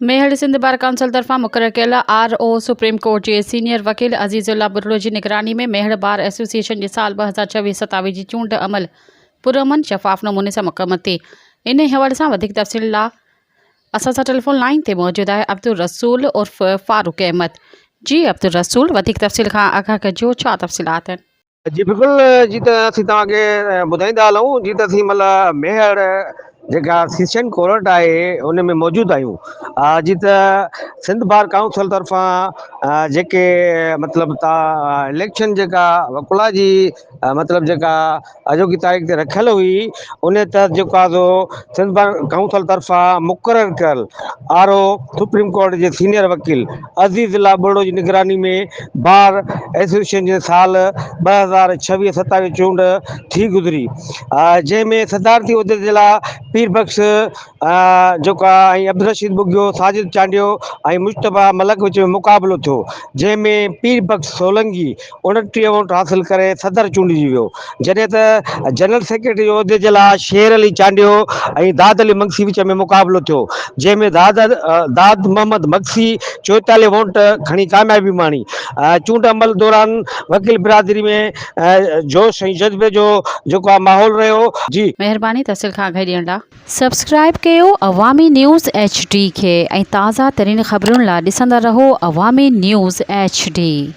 मेहर Sindh bar council तरफां मुक़रर कयल RO सुप्रीम कोर्ट के सीनियर वकील अज़ीज़ुल्लाह बुर्रो की निगरानी में मेहर बार एसोसिएशन के साल 2026-27 की चूंड अमल पुरअमन शफ़ाफ़ नमूने से मुकम्मल थी। इन हवाले से वधिक तफ़सील लाइ असां सां टेलीफोन लाइन ते मौजूद है अब्दुल रसूल उर्फ फारूक अहमद। जी अब्दुल रसूल, वधिक तफ़सील खां आगाह कजो, छा तफ़सीलात आहिनि? जी बिल्कुल जी त असीं तव्हांखे ॿुधाईंदा हलूं जी त असीं मतिलबु मेहर जेका सेशन कोर्ट आहे उन में मौजूदु आहियूं। जी त सिंध बार काउंसिल तरफ़ां जेके मतिलबु तव्हां इलेक्शन जेका वकुला जी मतिलबु जेका अॼोकी तारीख़ ते रखियल हुई उन तहत जेको आहे सो सिंध बार काउंसिल तरफ़ां मुक़ररु कयल RO सुप्रीम कोर्ट जे सीनियर वकील अज़ीज़ुल्लाह बुर्रो जी निगरानी में बार एसोसिएशन जे साल 2026-27 चूंड थी गुज़री, जंहिंमें सदारती उहिदे जे लाइ पीर बख़्श जेको आहे अब्दुल रशीद बुगियो, साजिद चांडियो ऐं मुश्तबा मलक विच में मुक़ाबिलो थियो, जंहिंमें पीर बख़्श सोलंकी 29 वोट हासिल करे सदर चूंडिजी वियो, जॾहिं त जनरल सेक्रेटरी उहिदे जे लाइ शेर अली चांडियो ऐं दाद अली मक्सी विच में मुक़ाबिलो थियो, जंहिंमें दाद मोहम्मद मक्सी 44 वोट खणी कामयाबी माणी। चूंड अमल दौरान वकील बिरादरी में जोश ऐं जज़्बे जो जेको आहे माहौल रहियो। जी मेहरबानी तफ़सील खां आगाही ॾियण लाइ। सब्सक्राइब कयो अवामी न्यूज़ HD खे ऐं ताज़ा तरीन ख़बरुनि लाइ ॾिसंदा रहो अवामी न्यूज़ HD।